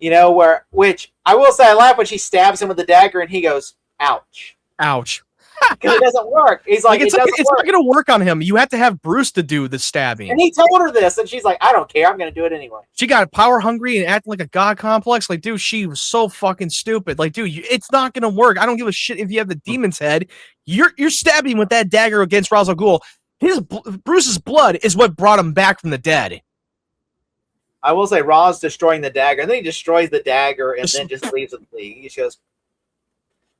Which I will say I laugh when she stabs him with the dagger and he goes, ouch. Ouch. Because it doesn't work. He's like, it's not going to work on him. You have to have Bruce to do the stabbing. And he told her this, and she's like, I don't care. I'm going to do it anyway. She got power hungry and acting like a god complex. Like, dude, she was so fucking stupid. Like, dude, it's not going to work. I don't give a shit if you have the demon's head. You're stabbing with that dagger against Ra's al Ghul. Bruce's blood is what brought him back from the dead. I will say Ra's destroying the dagger, and then he destroys the dagger and then just leaves it. He just goes,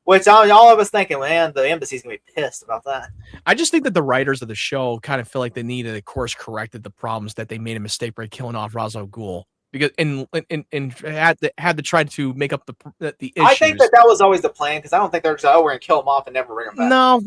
which all of us thinking, man, the embassy's gonna be pissed about that. I just think that the writers of the show kind of feel like they needed to course corrected the problems that they made a mistake by killing off Ra's al Ghul because and had to try to make up the issues. I think that was always the plan because I don't think they're just we're gonna kill him off and never bring him back. No,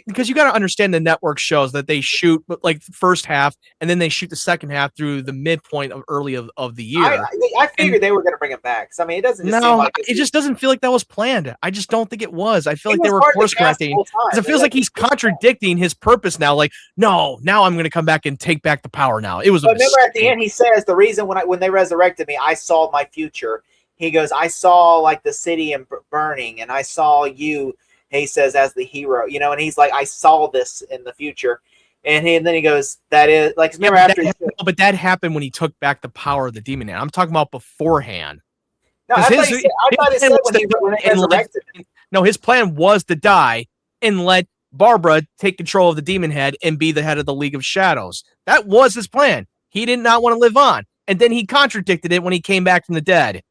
because you got to understand the network shows that they shoot like the first half and then they shoot the second half through the midpoint of the year. I figured they were gonna bring him back. So, I mean, it doesn't. Just seem like it just doesn't feel like that was planned. I just don't think it was. I feel like they were course correcting because it feels like he's contradicting his purpose now. Like, no, now I'm gonna come back and take back the power. Now it was. But remember, at the end, he says the reason when they resurrected me, I saw my future. He goes, I saw like the city burning, and I saw you. He says as the hero, and he's like, I saw this in the future, and then he goes, that is like remember but that happened when he took back the power of the demon. I'm talking about beforehand. No, I thought it said when he resurrected him. No, his plan was to die and let Barbara take control of the demon head and be the head of the League of Shadows. That was his plan. He did not want to live on. And then he contradicted it when he came back from the dead.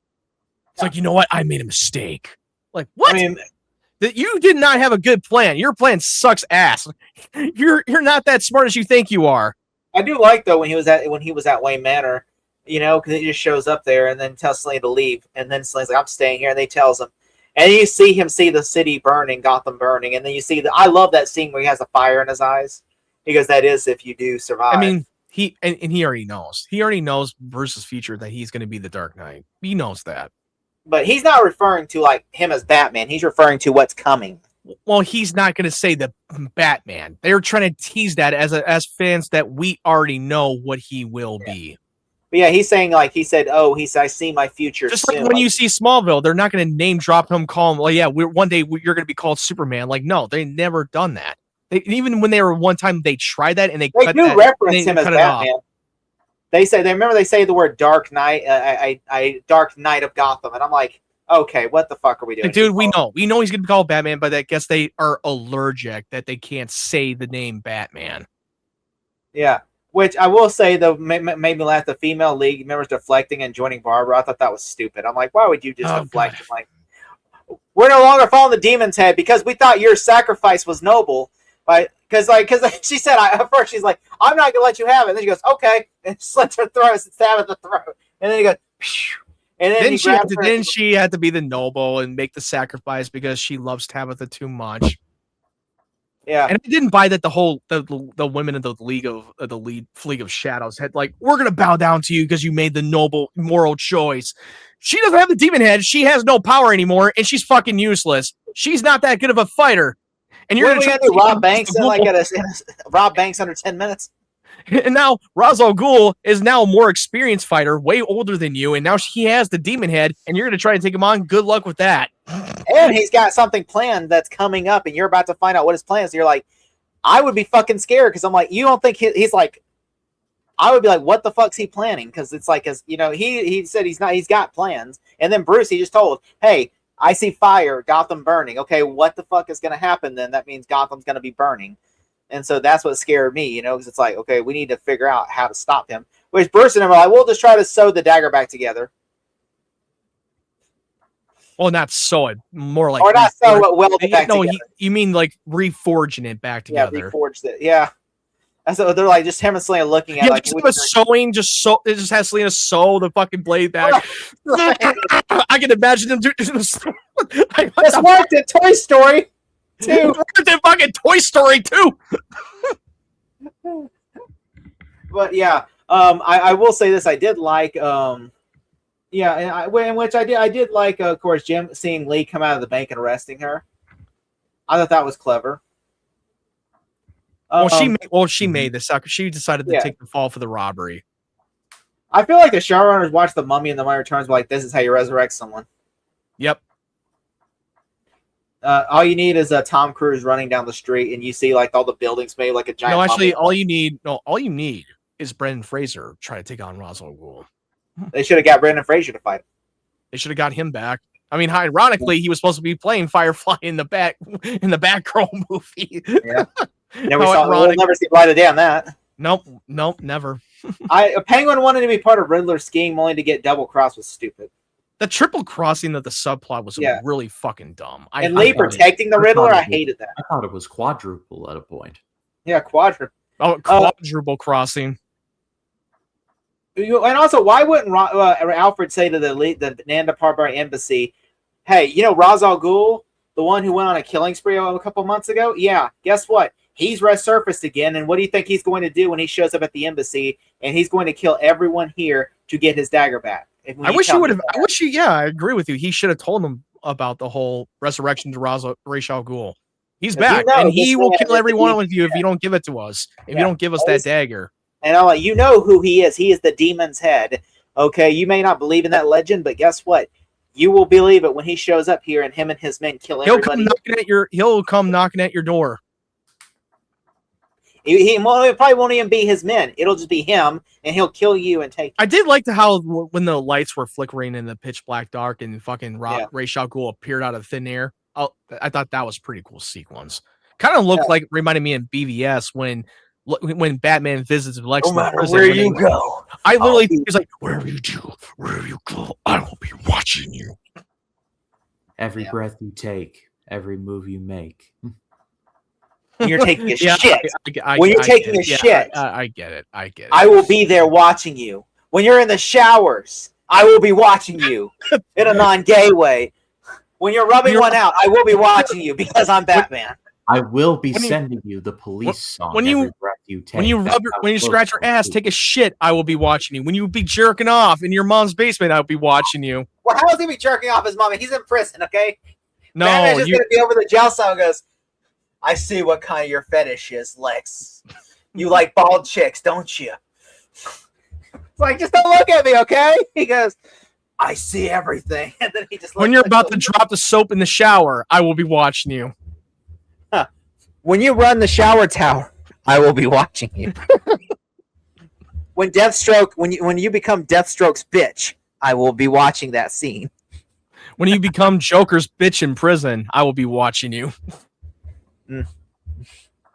It's like, you know what? I made a mistake. Like, what? I mean, that you did not have a good plan. Your plan sucks ass. You're not that smart as you think you are. I do like though when he was at Wayne Manor, because he just shows up there and then tells Selena to leave, and then Selena's like, I'm staying here, and they tells him, and you see him see the city burning, Gotham burning, and then you see I love that scene where he has a fire in his eyes. He goes, that is if you do survive. I mean, he already knows. He already knows Bruce's future that he's going to be the Dark Knight. He knows that. But he's not referring to like him as Batman. He's referring to what's coming. Well, he's not going to say the Batman. They're trying to tease that as fans that we already know what he will be. But yeah, he's saying like he said, I see my future. Just soon. like when you see Smallville, they're not going to name drop him, call him. Well, yeah, one day you're going to be called Superman. Like, no, they never done that. Even when they were one time, they tried that and they do reference him as Batman. They say they say the word Dark Knight, I Dark Knight of Gotham, and I'm like, okay, what the fuck are we doing? Dude, we know he's gonna be called Batman, but I guess they are allergic that they can't say the name Batman. Yeah, which I will say though made me laugh. The female league members deflecting and joining Barbara, I thought that was stupid. I'm like, why would you just deflect? I'm like, we're no longer following the demon's head because we thought your sacrifice was noble. Because she said at first she's like, I'm not gonna let you have it. And then she goes, okay, and slits her throat and stab at the throat. And then he goes, phew. And then she had to be the noble and make the sacrifice because she loves Tabitha too much. Yeah, and I didn't buy that the women of the League of Shadows had like, we're gonna bow down to you because you made the noble moral choice. She doesn't have the demon head. She has no power anymore, and she's fucking useless. She's not that good of a fighter. And you're gonna do Rob Banks in like Rob Banks under 10 minutes. And now Ra's al Ghul is now a more experienced fighter, way older than you, and now he has the demon head, and you're gonna try to take him on. Good luck with that. And he's got something planned that's coming up, and you're about to find out what his plan is. You're like, I would be fucking scared because I'm like, you don't think he's like, I would be like, what the fuck's he planning? Because it's like, as you know, he said he's got plans, and then Bruce, he just told, hey, I see fire, Gotham burning. Okay, what the fuck is going to happen then? That means Gotham's going to be burning, and so that's what scared me, you know, because it's like, okay, we need to figure out how to stop him. Which Bruce and him are like, we'll just try to sew the dagger back together. Well, not sew it, more like, or not sew it, weld it back together. You mean like reforging it back together? Yeah, reforged it. Yeah. And so they're like, just him and Selena looking at it. Like, just sewing, it just has Selena sew the fucking blade back. I can imagine them doing this. This worked in Toy Story 2. It worked in fucking Toy Story 2. But yeah, I will say this. I did like, yeah, in which I did like, of course, Jim seeing Lee come out of the bank and arresting her. I thought that was clever. She made this sucker. She decided to take the fall for the robbery. I feel like the showrunners watched The Mummy and The Mummy Returns were like, this is how you resurrect someone. Yep. All you need is Tom Cruise running down the street, and you see like all the buildings made like a giant. No, actually, mummy. all you need is Brendan Fraser trying to take on Ra's al Ghul. They should have got Brendan Fraser to fight him. They should have got him back. I mean, ironically, he was supposed to be playing Firefly in the Batgirl movie. Yeah. We'll never see light of day on that. Nope, never. Penguin wanted to be part of Riddler's scheme, only to get double crossed was stupid. The triple crossing of the subplot was really fucking dumb. And Lee protecting the Riddler, I hated that. I thought it was quadruple at a point. Yeah, quadruple. Oh, quadruple crossing. And also, why wouldn't Alfred say to the Nanda Parbat embassy, hey, you know Ra's al Ghul, the one who went on a killing spree a couple months ago? Yeah, guess what? He's resurfaced again, and what do you think he's going to do when he shows up at the embassy? And he's going to kill everyone here to get his dagger back. I wish he would have. I agree with you. He should have told him about the whole resurrection to Ra's al Ghul. He's back, and he will kill everyone with you if you don't give it to us. If you don't give us that dagger. And I'm like, you know who he is. He is the demon's head. Okay, you may not believe in that legend, but guess what? You will believe it when he shows up here and him and his men kill everybody. He'll come knocking at your door. He probably won't even be his men. It'll just be him, and he'll kill you and take you. I did like how when the lights were flickering in the pitch black dark and fucking Ra's al Ghul appeared out of thin air. I thought that was pretty cool sequence. Kind of looked like, reminded me of BVS when Batman visits Lex. No matter where you go, I literally think it's like, wherever you do, wherever you go, I will be watching you. Every breath you take, every move you make. When you're taking a shit. When you're taking a shit. I get it. I will be there watching you. When you're in the showers, I will be watching you in a non-gay way. When you're rubbing one out, I will be watching you because I'm Batman. I will be sending you the police song. When you scratch your ass, take a shit, I will be watching you. When you be jerking off in your mom's basement, I'll be watching you. Well, how is he be jerking off his mom? He's in prison, okay? No, Batman's just gonna be over the jail cell and goes, I see what kind of your fetish is, Lex. You like bald chicks, don't you? It's like, just don't look at me, okay? He goes, I see everything. And then he just when you're about to drop the soap in the shower, I will be watching you. When you run the shower tower, I will be watching you. When you become Deathstroke's bitch, I will be watching that scene. When you become Joker's bitch in prison, I will be watching you.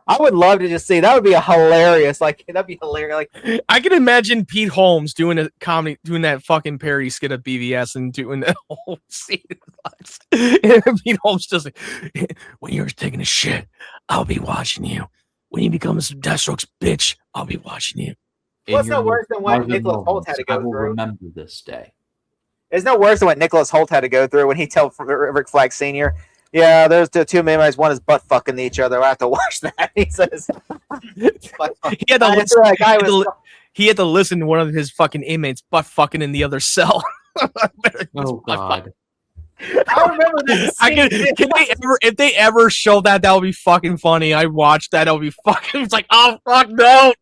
I would love to just see that. Would be hilarious. That'd be hilarious. Like, I can imagine Pete Holmes doing a comedy, doing that fucking parody skit of BVS and doing that whole scene. And Pete Holmes just like, when you're taking a shit, I'll be watching you. When you become Deathstroke's bitch, I'll be watching you. What's no worse than what Nicholas Holt had to go through? I will remember this day. It's no worse than what Nicholas Holt had to go through when he told Rick Flag Sr., Yeah, there's the two memories. One is butt fucking each other. I have to watch that. He says, he had to listen. He had to listen to one of his fucking inmates butt fucking in the other cell. Oh God. I remember that scene. Can they ever, if they ever show that, that would be fucking funny. I watched that. That would be fucking. It's like, oh fuck, no.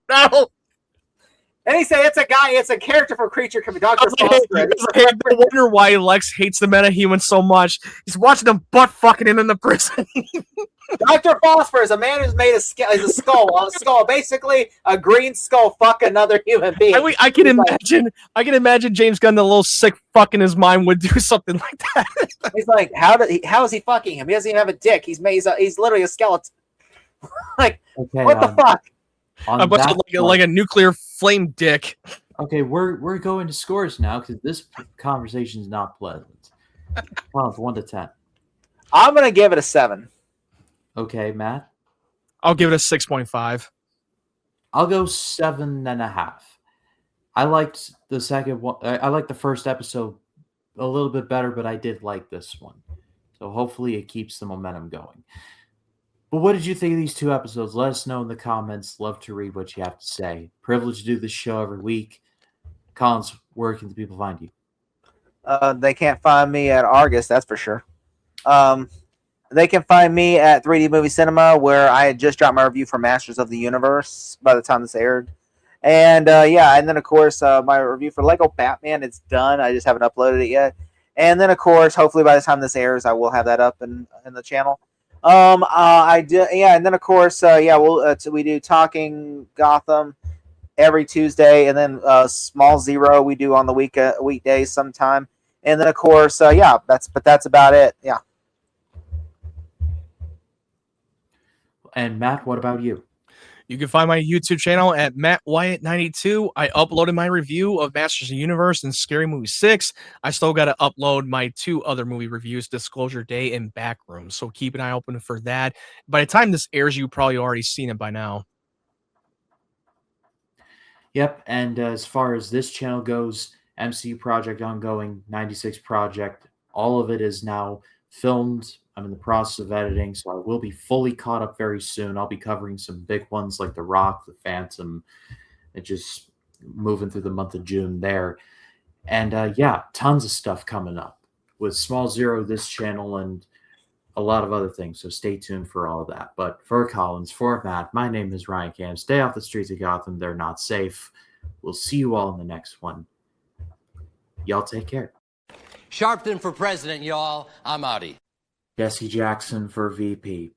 And he said it's a guy. It's a character from Creature Coming. Dr. Foster. I wonder why Lex hates the metahumans so much. He's watching them butt fucking in the prison. Dr. Phosphor is a man who's made a skull, basically a green skull. Fuck another human being. I can imagine. I can imagine James Gunn, the little sick fuck in his mind, would do something like that. He's like, how is he fucking him? He doesn't even have a dick. He's literally a skeleton. Like, okay, what the fuck? Like a nuclear flame dick. Okay, we're going to scores now because this conversation is not pleasant. Well, 1 to 10. I'm gonna give it a 7. Okay, Matt. I'll give it a 6.5. I'll go 7.5. I liked the second one. I liked the first episode a little bit better, but I did like this one. So hopefully it keeps the momentum going. But what did you think of these 2 episodes? Let us know in the comments. Love to read what you have to say. Privileged to do this show every week. Collins, where can the people find you? They can't find me at Argus, that's for sure. They can find me at 3D Movie Cinema, where I had just dropped my review for Masters of the Universe by the time this aired. And and then of course my review for Lego Batman, it's done. I just haven't uploaded it yet. And then of course, hopefully by the time this airs, I will have that up in the channel. And then of course, we do Talking Gotham every Tuesday, and then Small Zero we do on the weekdays sometime. And then of course, that's about it. Yeah. And Matt, what about you? You can find my YouTube channel at MattWyatt92. I uploaded my review of Masters of the Universe and Scary Movie 6. I still got to upload my 2 other movie reviews, Disclosure Day and Backroom. So keep an eye open for that. By the time this airs, you've probably already seen it by now. Yep, and as far as this channel goes, MCU Project ongoing, 96 Project, all of it is now filmed. I'm in the process of editing, so I will be fully caught up very soon. I'll be covering some big ones like The Rock, The Phantom, and just moving through the month of June there. And tons of stuff coming up with Small Zero, this channel, and a lot of other things. So stay tuned for all of that. But for Collins, for Matt, my name is Ryan Cam. Stay off the streets of Gotham. They're not safe. We'll see you all in the next one. Y'all take care. Sharpton for president, y'all. I'm outie. Jesse Jackson for VP.